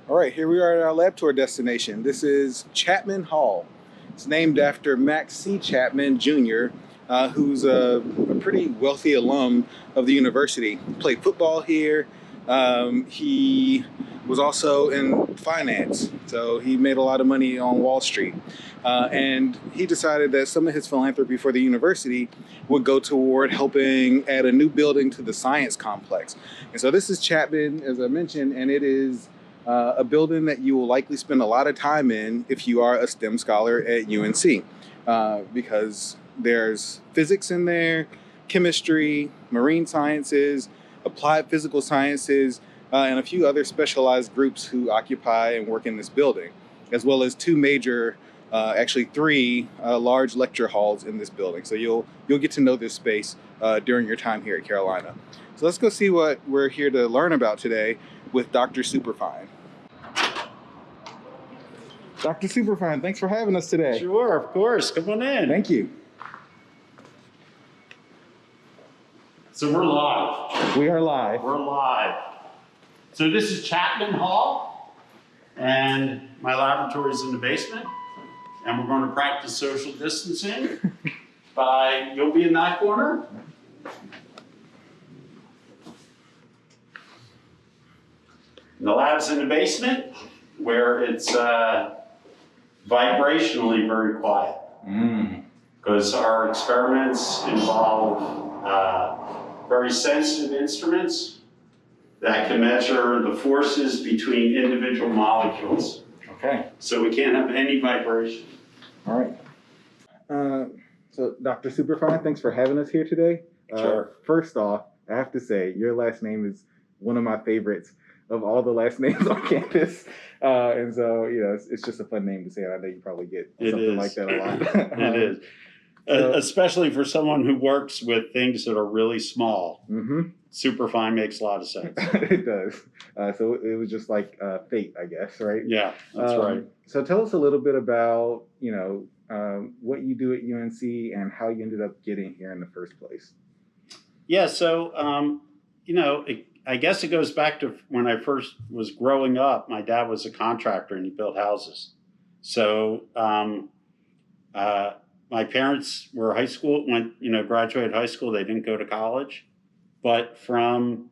All right, here we are at our lab tour destination. This is Chapman Hall. It's named after Max C. Chapman Jr., who's a pretty wealthy alum of the university. He played football here. He was also in finance, so he made a lot of money on Wall Street. And he decided that some of his philanthropy for the university would go toward helping add a new building to the science complex. And so this is Chapman, as I mentioned, and it is a building that you will likely spend a lot of time in if you are a STEM scholar at UNC, because there's physics in there, chemistry, marine sciences, applied physical sciences, and a few other specialized groups who occupy and work in this building, as well as two major, actually three large lecture halls in this building. So you'll get to know this space during your time here at Carolina. So let's go see what we're here to learn about today with Dr. Superfine. Dr. Superfine, thanks for having us today. Sure, of course. Come on in. Thank you. So we're live. We are live. We're live. So this is Chapman Hall, and my laboratory is in the basement, and we're going to practice social distancing you'll be in that corner. And the lab's in the basement, where it's vibrationally very quiet. Because our experiments involve very sensitive instruments that can measure the forces between individual molecules. Okay. So we can't have any vibration. All right. So Dr. Superfine, thanks for having us here today. Sure. First off, I have to say your last name is one of my favorites of all the last names on campus. And so, it's just a fun name to say. And I know you probably get something like that a lot. It is. Especially for someone who works with things that are really small. Mm-hmm. Superfine makes a lot of sense. It does. So it was just like fate, I guess, right? Yeah, that's right. So tell us a little bit about, what you do at UNC and how you ended up getting here in the first place. Yeah, so, I guess it goes back to when I first was growing up. My dad was a contractor and he built houses. So my parents were graduated high school. They didn't go to college. But from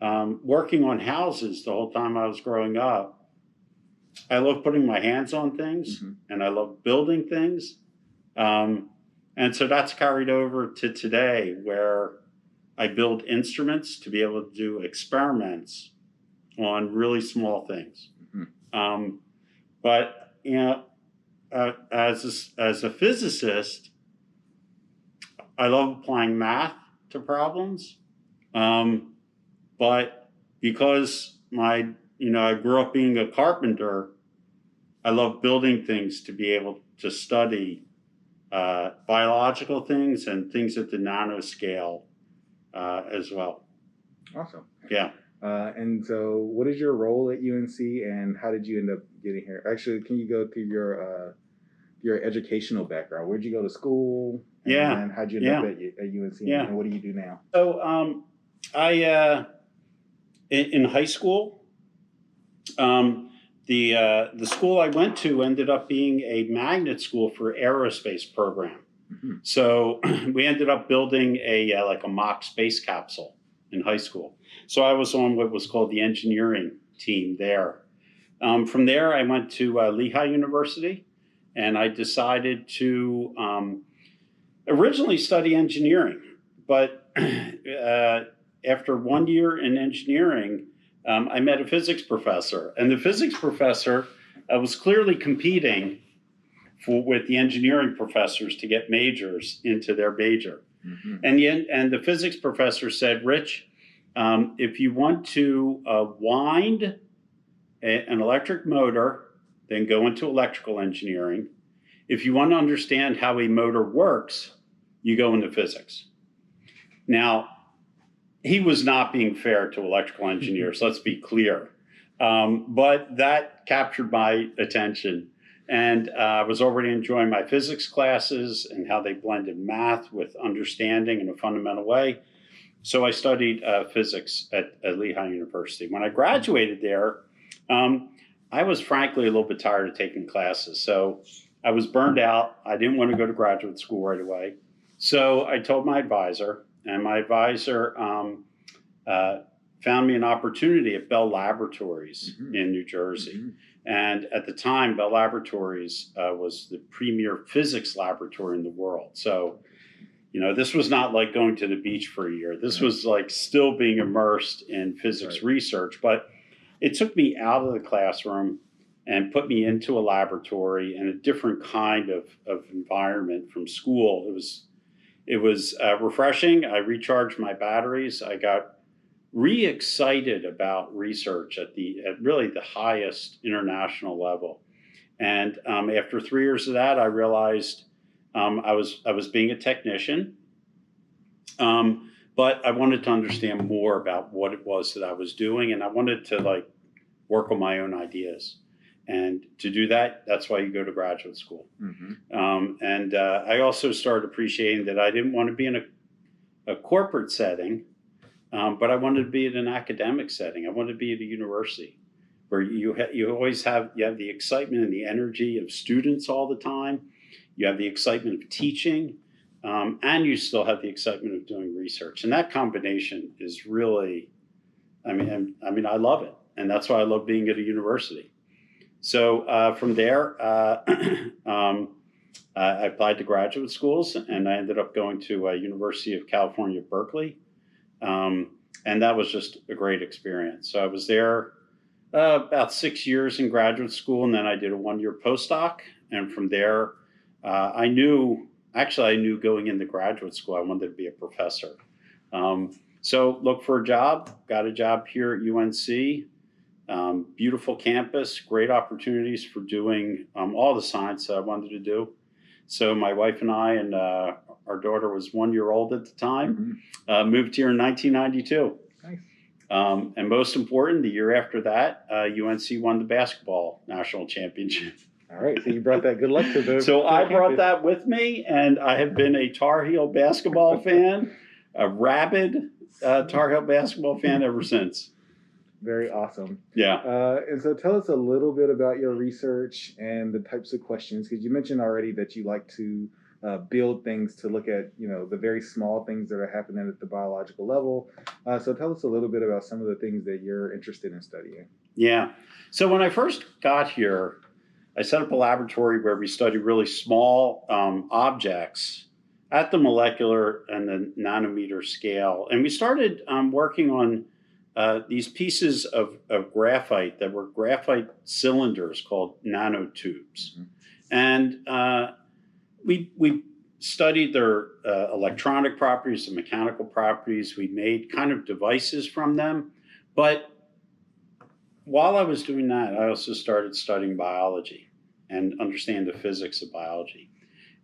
working on houses the whole time I was growing up, I love putting my hands on things, and I love building things. And so that's carried over to today, where I build instruments to be able to do experiments on really small things. But as a physicist, I love applying math to problems. But because I grew up being a carpenter, I love building things to be able to study biological things and things at the nanoscale as well. Awesome. Yeah. And so what is your role at UNC and how did you end up getting here? Actually, can you go through your educational background? Where'd you go to school? And how'd you end up at UNC? And what do you do now? So I in high school, the school I went to ended up being a magnet school for aerospace program. So we ended up building a mock space capsule in high school. So I was on what was called the engineering team there. From there, I went to Lehigh University, and I decided to originally study engineering. But after 1 year in engineering, I met a physics professor. And the physics professor was clearly competing with the engineering professors to get majors into their major. And the physics professor said, Rich, if you want to wind an electric motor, then go into electrical engineering. If you want to understand how a motor works, you go into physics. Now, he was not being fair to electrical engineers, let's be clear. But that captured my attention. And I was already enjoying my physics classes and how they blended math with understanding in a fundamental way. So I studied physics at Lehigh University. When I graduated there, I was frankly a little bit tired of taking classes. So I was burned out. I didn't want to go to graduate school right away. So I told my advisor, and my advisor found me an opportunity at Bell Laboratories in New Jersey. And at the time, Bell Laboratories was the premier physics laboratory in the world. So, you know, this was not like going to the beach for a year. This was like still being immersed in physics research. But it took me out of the classroom and put me into a laboratory and a different kind of environment from school. It was refreshing. I recharged my batteries. I got re-excited about research at really the highest international level. And after 3 years of that, I realized I was being a technician, but I wanted to understand more about what it was that I was doing, and I wanted to like work on my own ideas. And to do that, that's why you go to graduate school. And I also started appreciating that I didn't want to be in a corporate setting. But I wanted to be in an academic setting. I wanted to be at a university where you always have the excitement and the energy of students all the time. You have the excitement of teaching, and you still have the excitement of doing research. And that combination is really, I mean, I love it, and that's why I love being at a university. So from there, I applied to graduate schools, and I ended up going to University of California, Berkeley. And that was just a great experience. So I was there about 6 years in graduate school, and then I did a 1-year postdoc. And from there, I knew going into graduate school, I wanted to be a professor. So looked for a job, got a job here at UNC. Beautiful campus, great opportunities for doing all the science that I wanted to do. So my wife and I and our daughter was 1 year old at the time, moved here in 1992. Nice. And most important, the year after that, UNC won the basketball national championship. All right, so you brought that good luck to the So to I the brought campus. that with me, and I have been a Tar Heel basketball fan, a rabid Tar Heel basketball fan ever since. Very awesome. Yeah. And so tell us a little bit about your research and the types of questions, because you mentioned already that you like to build things to look at, you know, the very small things that are happening at the biological level. So tell us a little bit about some of the things that you're interested in studying. Yeah. So when I first got here, I set up a laboratory where we studied really small objects at the molecular and the nanometer scale. And we started working on these pieces of graphite that were graphite cylinders called nanotubes. And we studied their electronic properties and mechanical properties. We made kind of devices from them. But while I was doing that, I also started studying biology and understand the physics of biology.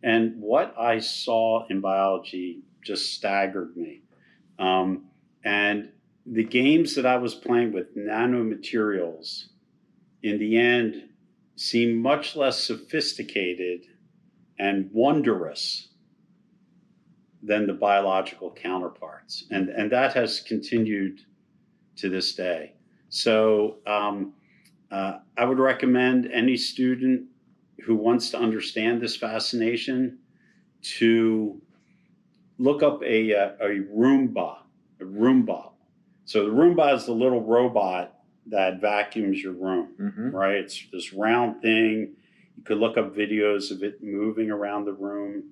And what I saw in biology just staggered me. And the games that I was playing with nanomaterials, in the end, seemed much less sophisticated and wondrous than the biological counterparts. And that has continued to this day. So I would recommend any student who wants to understand this fascination to look up a Roomba. So the Roomba is the little robot that vacuums your room, right? It's this round thing. You could look up videos of it moving around the room,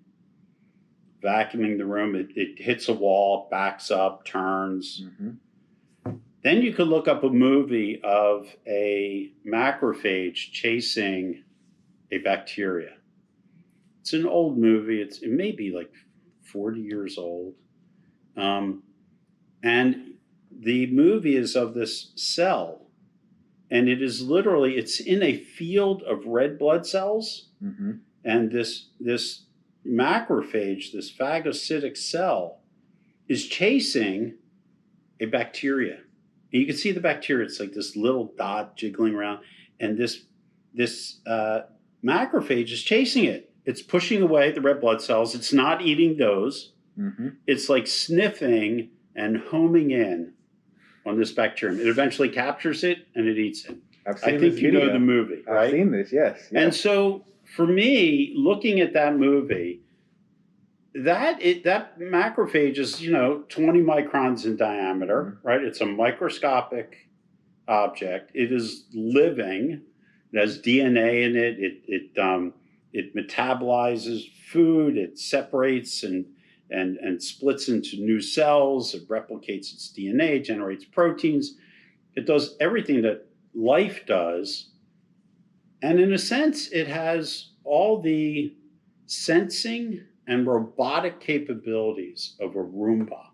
vacuuming the room. It hits a wall, backs up, turns. Then you could look up a movie of a macrophage chasing a bacteria. It's an old movie. It may be like 40 years old. And the movie is of this cell. And it is literally, it's in a field of red blood cells. And this macrophage, this phagocytic cell, is chasing a bacteria. And you can see the bacteria. It's like this little dot jiggling around. And this macrophage is chasing it. It's pushing away the red blood cells. It's not eating those. It's like sniffing and homing in on this bacterium. It eventually captures it and it eats it. I've seen I think this you know video. the movie, right? I've seen this, yes. And so for me, looking at that movie, that macrophage is 20 microns in diameter, right? It's a microscopic object. It is living. It has DNA in it. It metabolizes food. It separates and splits into new cells. It replicates its DNA, generates proteins. It does everything that life does. And in a sense, it has all the sensing and robotic capabilities of a Roomba.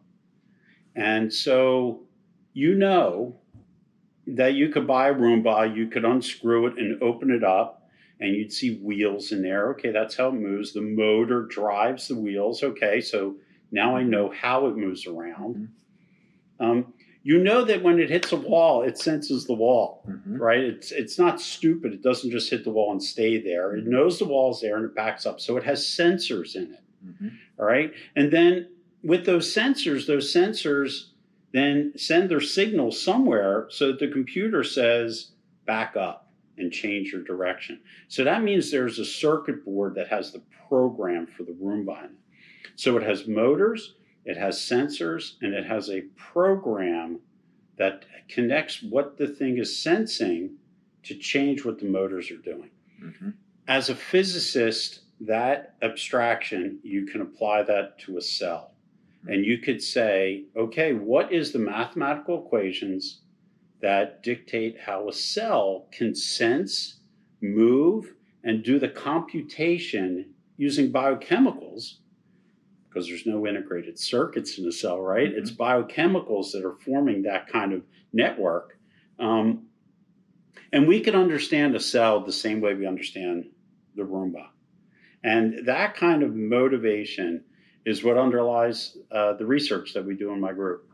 And so you know that you could buy a Roomba, you could unscrew it and open it up, and you'd see wheels in there. Okay, that's how it moves. The motor drives the wheels. Okay, so now I know how it moves around. You know that when it hits a wall, it senses the wall, right? It's not stupid. It doesn't just hit the wall and stay there. It knows the wall's there and it backs up. So it has sensors in it, all right? And then with those sensors then send their signal somewhere so that the computer says, back up and change your direction. So that means there's a circuit board that has the program for the Roomba in it. So it has motors, it has sensors, and it has a program that connects what the thing is sensing to change what the motors are doing. As a physicist, that abstraction, you can apply that to a cell. And you could say, okay, what is the mathematical equations that dictate how a cell can sense, move, and do the computation using biochemicals? Because there's no integrated circuits in a cell, right? It's biochemicals that are forming that kind of network. And we can understand a cell the same way we understand the Roomba. And that kind of motivation is what underlies the research that we do in my group.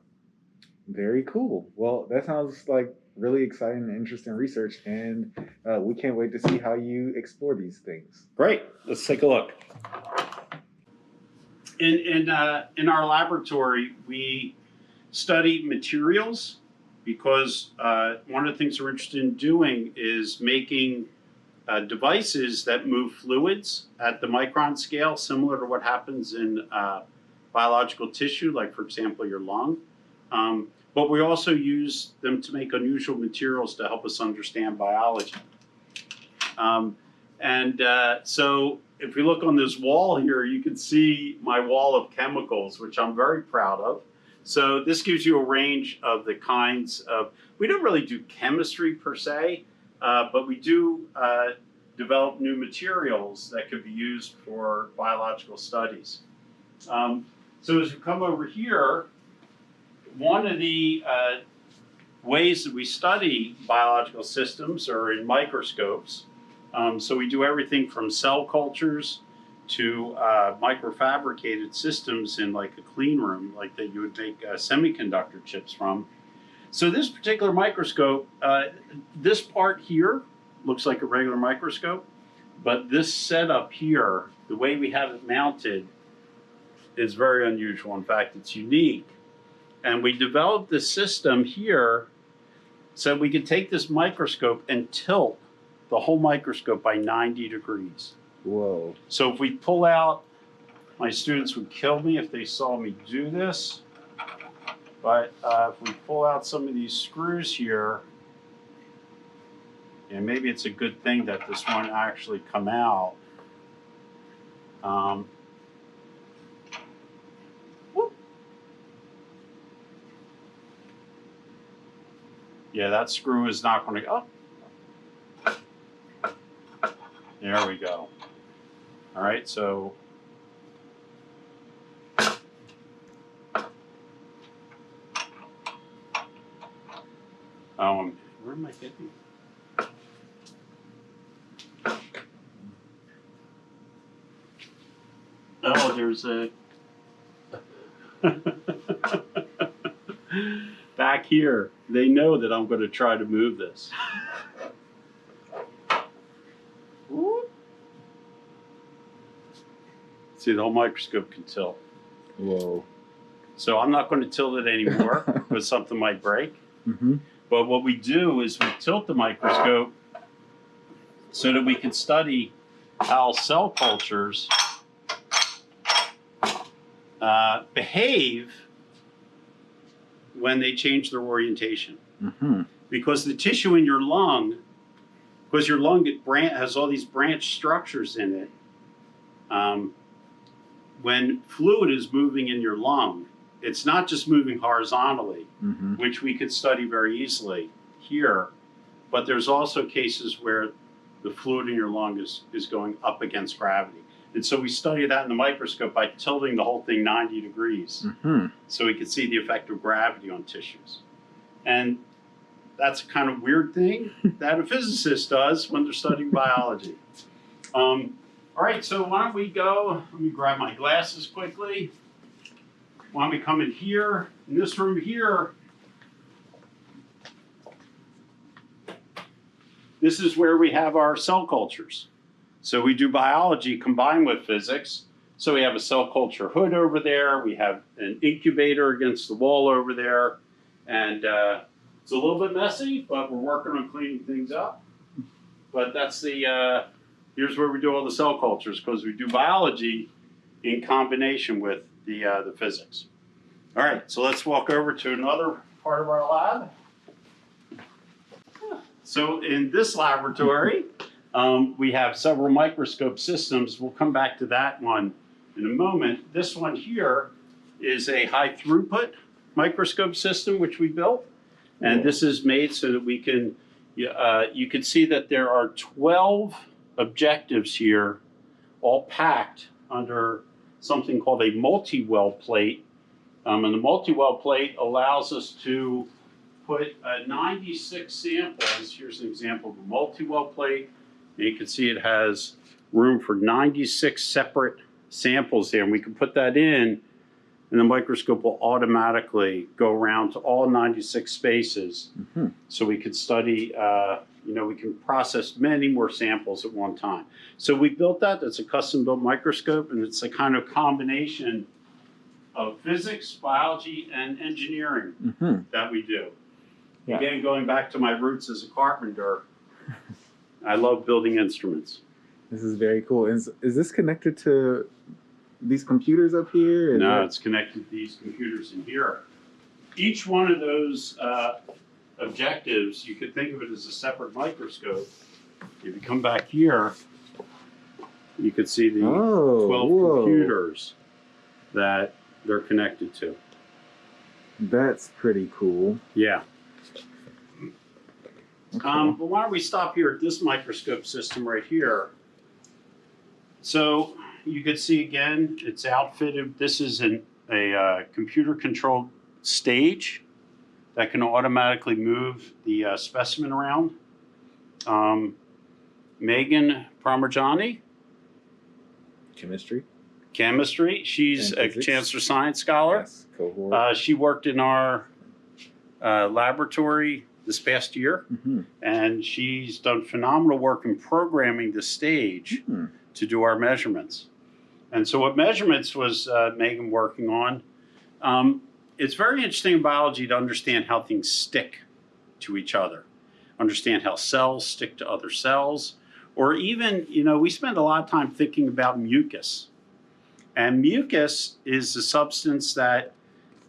Very cool. Well, that sounds like really exciting and interesting research, and we can't wait to see how you explore these things. Great. Let's take a look. In our laboratory, we study materials because one of the things we're interested in doing is making devices that move fluids at the micron scale, similar to what happens in biological tissue, like, for example, your lung. But we also use them to make unusual materials to help us understand biology. So if we look on this wall here, you can see my wall of chemicals, which I'm very proud of. So this gives you a range of the kinds of, we don't really do chemistry per se, but we do develop new materials that could be used for biological studies. So as you come over here, one of the ways that we study biological systems are in microscopes. So we do everything from cell cultures to microfabricated systems in like a clean room, like that you would make semiconductor chips from. So this particular microscope, this part here looks like a regular microscope, but this setup here, the way we have it mounted, is very unusual. In fact, it's unique. And we developed this system here so we could take this microscope and tilt the whole microscope by 90 degrees. Whoa. So if we pull out, my students would kill me if they saw me do this. But if we pull out some of these screws here, and maybe it's a good thing that this one actually come out. Yeah, that screw is not going to go. There we go. All right, so where am I getting? Oh, there's a back here. They know that I'm going to try to move this. See, the whole microscope can tilt. Whoa. So I'm not going to tilt it anymore because something might break. But what we do is we tilt the microscope so that we can study how cell cultures behave when they change their orientation. Because the tissue in your lung, because your lung has all these branch structures in it, when fluid is moving in your lung, it's not just moving horizontally, which we could study very easily here, but there's also cases where the fluid in your lung is going up against gravity. And so we study that in the microscope by tilting the whole thing 90 degrees so we can see the effect of gravity on tissues. And that's a kind of weird thing that a physicist does when they're studying biology. All right, so why don't we go, let me grab my glasses quickly. Why don't we come in here, in this room here. This is where we have our cell cultures. So we do biology combined with physics. So we have a cell culture hood over there. We have an incubator against the wall over there. And it's a little bit messy, but we're working on cleaning things up. But that's the, here's where we do all the cell cultures, because we do biology in combination with the physics. All right, so let's walk over to another part of our lab. So in this laboratory, we have several microscope systems. We'll come back to that one in a moment. This one here is a high throughput microscope system which we built. And this is made so that we can, you can see that there are 12 objectives here, all packed under something called a multi-well plate. And the multi-well plate allows us to put 96 samples. Here's an example of a multi-well plate. And you can see it has room for 96 separate samples there. And we can put that in, and the microscope will automatically go around to all 96 spaces. So we can study, we can process many more samples at one time. So we built that. That's a custom-built microscope, and it's a kind of combination of physics, biology, and engineering that we do. Yeah. Again, going back to my roots as a carpenter, I love building instruments. This is very cool. Is this connected to these computers up here? No, it's connected to these computers in here. Each one of those objectives, you could think of it as a separate microscope. If you come back here, you could see the 12 computers that they're connected to. That's pretty cool. Yeah. Okay. But why don't we stop here at this microscope system right here? So you could see again, it's outfitted. This is a computer-controlled stage that can automatically move the specimen around. Megan Parmigiani. Chemistry. She's a Chancellor Science Scholar. Yes, cohort. She worked in our laboratory this past year, and she's done phenomenal work in programming the stage to do our measurements. And so what measurements was Megan working on? It's very interesting in biology to understand how things stick to each other, understand how cells stick to other cells, or even, we spend a lot of time thinking about mucus. And mucus is a substance that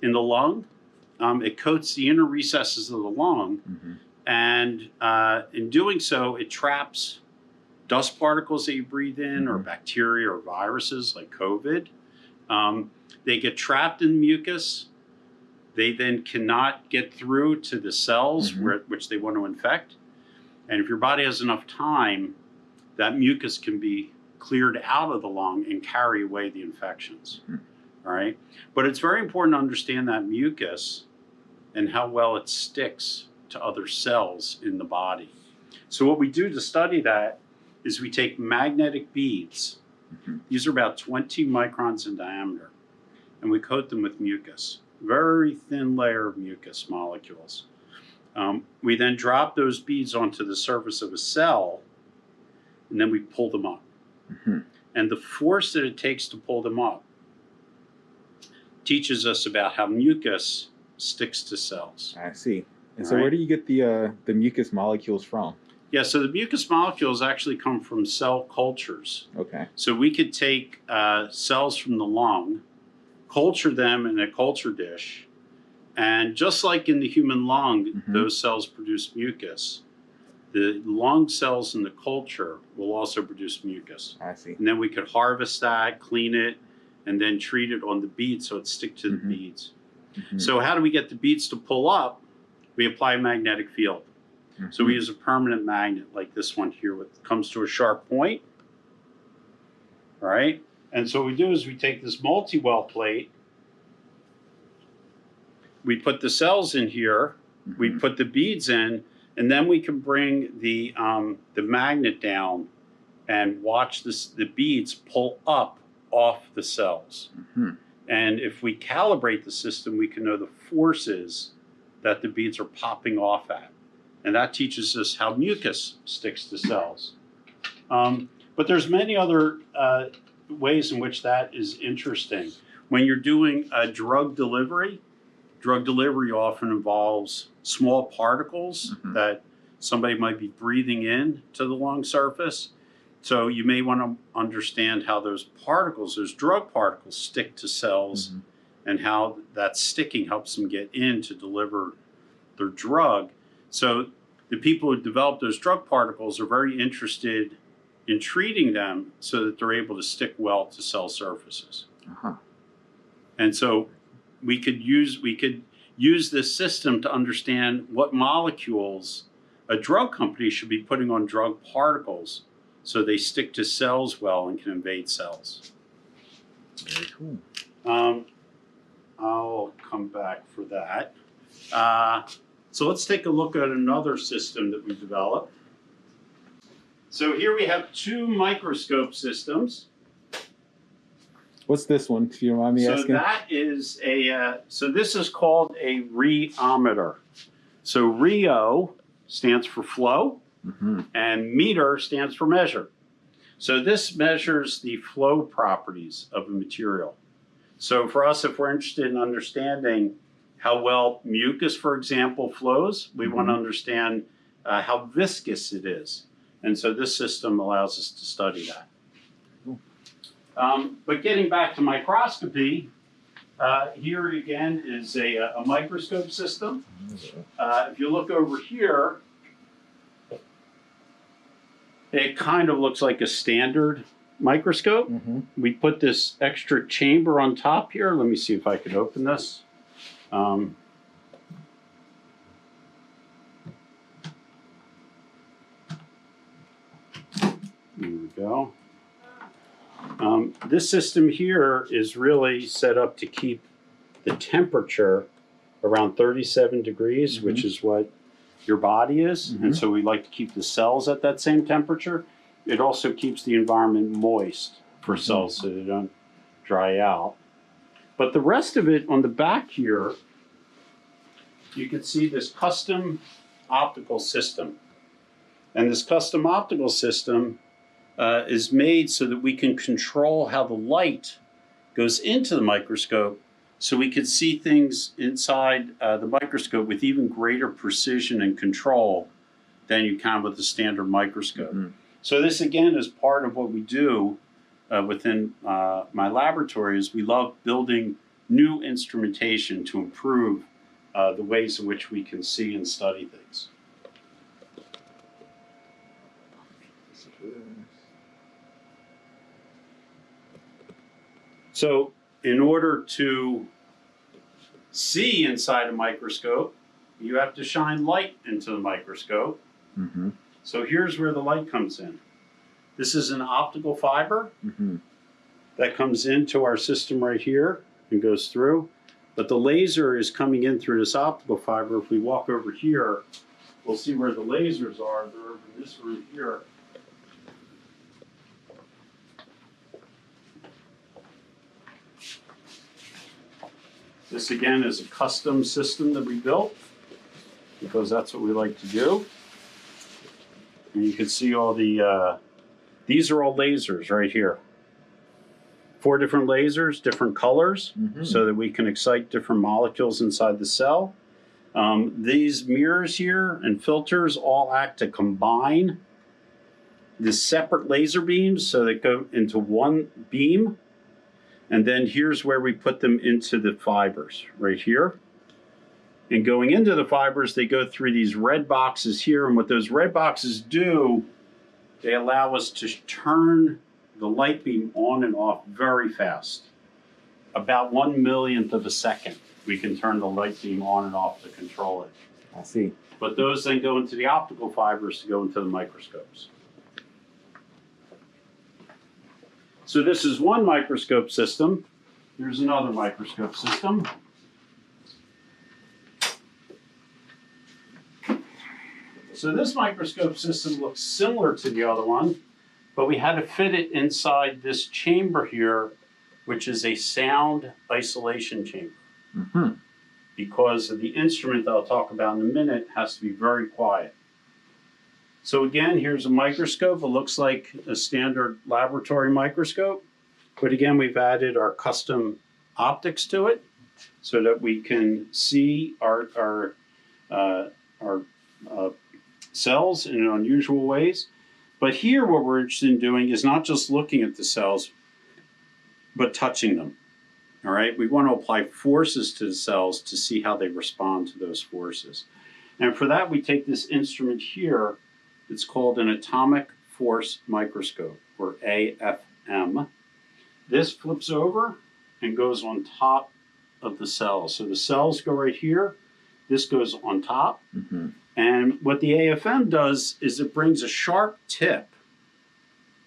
in the lung, it coats the inner recesses of the lung, and in doing so, it traps dust particles that you breathe in, or bacteria or viruses like COVID. They get trapped in mucus. They then cannot get through to the cells which they want to infect. And if your body has enough time, that mucus can be cleared out of the lung and carry away the infections. All right. But it's very important to understand that mucus and how well it sticks to other cells in the body. So what we do to study that is we take magnetic beads. These are about 20 microns in diameter, and we coat them with mucus, very thin layer of mucus molecules. We then drop those beads onto the surface of a cell, and then we pull them up. And the force that it takes to pull them up teaches us about how mucus sticks to cells. I see. And so where do you get the mucus molecules from? Yeah, so the mucus molecules actually come from cell cultures. Okay. So we could take cells from the lung, culture them in a culture dish, and just like in the human lung, those cells produce mucus. The lung cells in the culture will also produce mucus. I see. And then we could harvest that, clean it, and then treat it on the beads so it sticks to the beads. So how do we get the beads to pull up? We apply a magnetic field. So we use a permanent magnet like this one here, which comes to a sharp point. All right. And so what we do is we take this multi-well plate, we put the cells in here, we put the beads in, and then we can bring the magnet down and watch the beads pull up off the cells. And if we calibrate the system, we can know the forces that the beads are popping off at. And that teaches us how mucus sticks to cells. But there's many other ways in which that is interesting. When you're doing drug delivery often involves small particles that somebody might be breathing in to the lung surface. So you may want to understand how those particles, those drug particles, stick to cells and how that sticking helps them get in to deliver their drug. So the people who develop those drug particles are very interested in treating them so that they're able to stick well to cell surfaces. And so we could use this system to understand what molecules a drug company should be putting on drug particles so they stick to cells well and can invade cells. Very cool. I'll come back for that. So let's take a look at another system that we developed. So here we have two microscope systems. What's this one, if you don't mind me asking? So that is so this is called a rheometer. So rheo stands for flow, and meter stands for measure. So this measures the flow properties of a material. So for us, if we're interested in understanding how well mucus, for example, flows, we want to understand how viscous it is. And so this system allows us to study that. But getting back to microscopy, here again is a microscope system. If you look over here, it kind of looks like a standard microscope. We put this extra chamber on top here. Let me see if I could open this. Here we go. This system here is really set up to keep the temperature around 37 degrees, which is what your body is. And so we like to keep the cells at that same temperature. It also keeps the environment moist for cells so they don't dry out. But the rest of it on the back here, you can see this custom optical system. And this custom optical system is made so that we can control how the light goes into the microscope so we could see things inside the microscope with even greater precision and control than you can with the standard microscope. So this again is part of what we do within my laboratory. Is we love building new instrumentation to improve the ways in which we can see and study things. So in order to see inside a microscope, you have to shine light into the microscope. So here's where the light comes in. This is an optical fiber that comes into our system right here and goes through. But the laser is coming in through this optical fiber. If we walk over here, we'll see where the lasers are. They're over in this room here. This again is a custom system that we built because that's what we like to do. And you can see all the, these are all lasers right here. 4 different lasers, different colors, so that we can excite different molecules inside the cell. These mirrors here and filters all act to combine the separate laser beams so they go into one beam. And then here's where we put them into the fibers, right here. And going into the fibers, they go through these red boxes here. And what those red boxes do, they allow us to turn the light beam on and off very fast. About 1/1,000,000th of a second, we can turn the light beam on and off to control it. I see. But those then go into the optical fibers to go into the microscopes. So this is one microscope system. Here's another microscope system. So this microscope system looks similar to the other one, but we had to fit it inside this chamber here, which is a sound isolation chamber. Mm-hmm. Because of the instrument that I'll talk about in a minute has to be very quiet. So again, here's a microscope. It looks like a standard laboratory microscope, but again, we've added our custom optics to it so that we can see our cells in unusual ways. But here, what we're interested in doing is not just looking at the cells, but touching them. All right, we want to apply forces to the cells to see how they respond to those forces. And for that, we take this instrument here. It's called an atomic force microscope, or AFM. This flips over and goes on top of the cells. So the cells go right here. This goes on top. Mm-hmm. And what the AFM does is it brings a sharp tip.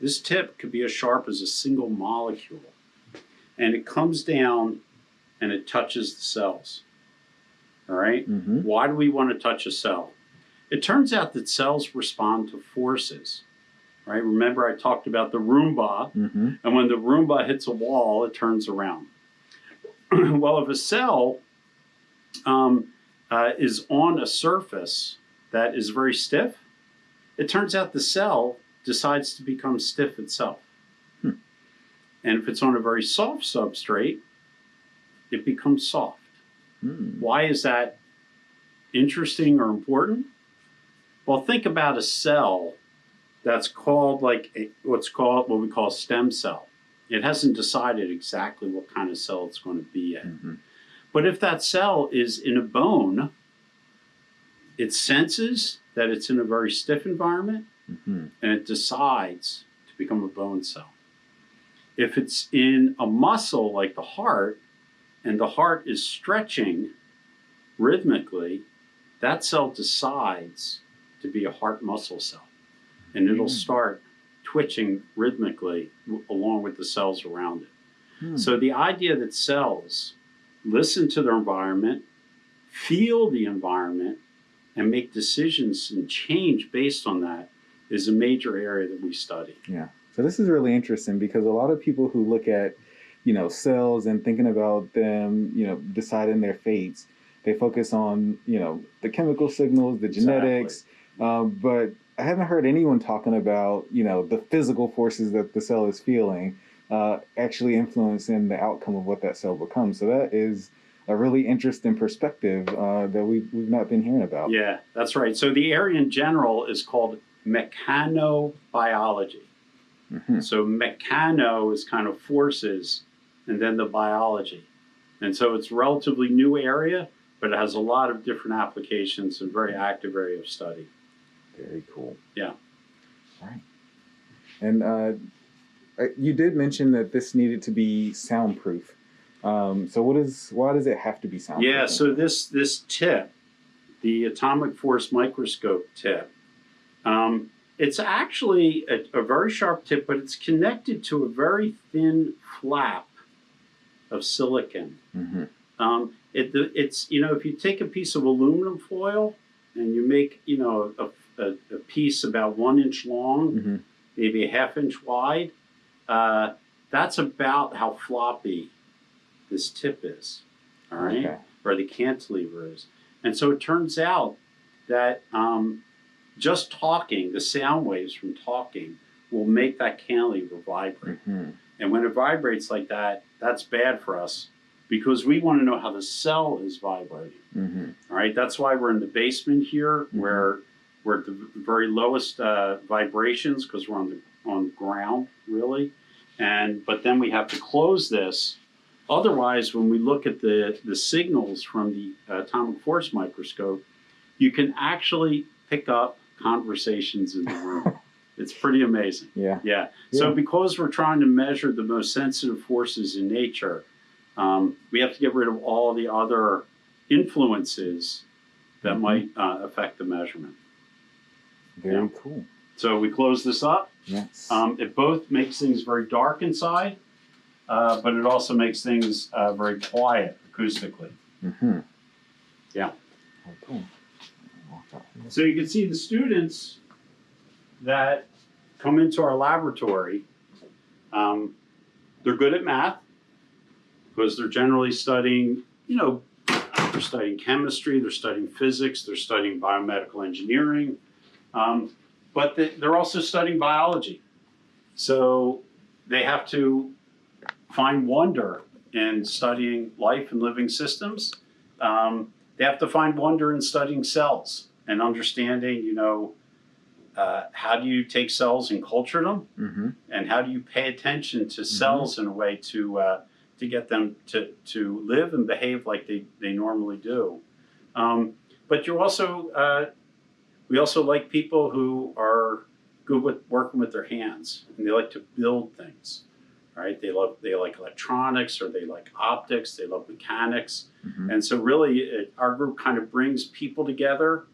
This tip could be as sharp as a single molecule. And it comes down and it touches the cells. All right? Mm-hmm. Why do we want to touch a cell? It turns out that cells respond to forces. Right? Remember I talked about the Roomba, Mm-hmm. and when the Roomba hits a wall, it turns around. Well, if a cell is on a surface that is very stiff, it turns out the cell decides to become stiff itself. And if it's on a very soft substrate, it becomes soft. Why is that interesting or important? Well, think about a cell that's called what we call a stem cell. It hasn't decided exactly what kind of cell it's going to be yet. Mm-hmm. But if that cell is in a bone, it senses that it's in a very stiff environment, Mm-hmm. and it decides to become a bone cell. If it's in a muscle like the heart, and the heart is stretching rhythmically, that cell decides to be a heart muscle cell. And it'll start twitching rhythmically along with the cells around it. So the idea that cells listen to their environment, feel the environment, and make decisions and change based on that is a major area that we study. Yeah. So this is really interesting because a lot of people who look at, cells and thinking about them, deciding their fates, they focus on, the chemical signals, the genetics, but I haven't heard anyone talking about, the physical forces that the cell is feeling actually influencing the outcome of what that cell becomes. So that is a really interesting perspective that we've not been hearing about. Yeah, that's right. So the area in general is called mechanobiology. Mm-hmm. So mechano is kind of forces, and then the biology. And so it's a relatively new area, but it has a lot of different applications and very active area of study. Very cool. Yeah. All right. And you did mention that this needed to be soundproof. So why does it have to be soundproof? Yeah, so this tip, the atomic force microscope tip, it's actually a very sharp tip, but it's connected to a very thin flap of silicon. Mm-hmm. It's if you take a piece of aluminum foil and you make a piece about 1 inch long, Mm-hmm. maybe a 1/2 inch wide, that's about how floppy this tip is. All right, Okay. or the cantilever is. And so it turns out that just talking, the sound waves from talking, will make that cantilever vibrate. Mm-hmm. And when it vibrates like that, that's bad for us because we want to know how the cell is vibrating. Mm-hmm. All right, that's why we're in the basement here, where we're at the very lowest vibrations, because we're on the ground, really. But then we have to close this. Otherwise, when we look at the signals from the atomic force microscope, you can actually pick up conversations in the room. It's pretty amazing. Yeah. Yeah. So because we're trying to measure the most sensitive forces in nature, we have to get rid of all the other influences that might affect the measurement. Very cool. So we close this up. Yes. It both makes things very dark inside, but it also makes things very quiet acoustically. Mm-hmm. Yeah. Oh, cool. So you can see the students that come into our laboratory, they're good at math because they're generally studying, they're studying chemistry, they're studying physics, they're studying biomedical engineering, but they're also studying biology. So they have to find wonder in studying life and living systems. They have to find wonder in studying cells and understanding, how do you take cells and culture them, and how do you pay attention to cells in a way to get them to live and behave like they normally do. But you also we also like people who are good with working with their hands, and they like to build things. Right? They like electronics, or they like optics, they love mechanics. And so really our group kind of brings people together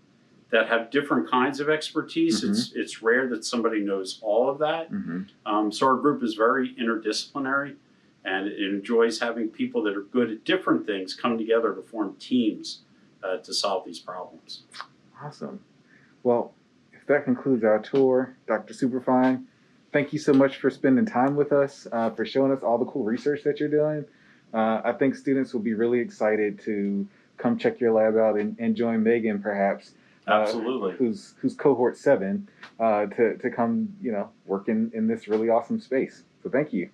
that have different kinds of expertise. It's rare that somebody knows all of that. So our group is very interdisciplinary, and it enjoys having people that are good at different things come together to form teams to solve these problems. Awesome. Well, if that concludes our tour, Dr. Superfine, thank you so much for spending time with us, for showing us all the cool research that you're doing. I think students will be really excited to come check your lab out and join Megan, perhaps. Absolutely. Who's cohort 7, to come, work in this really awesome space. So thank you.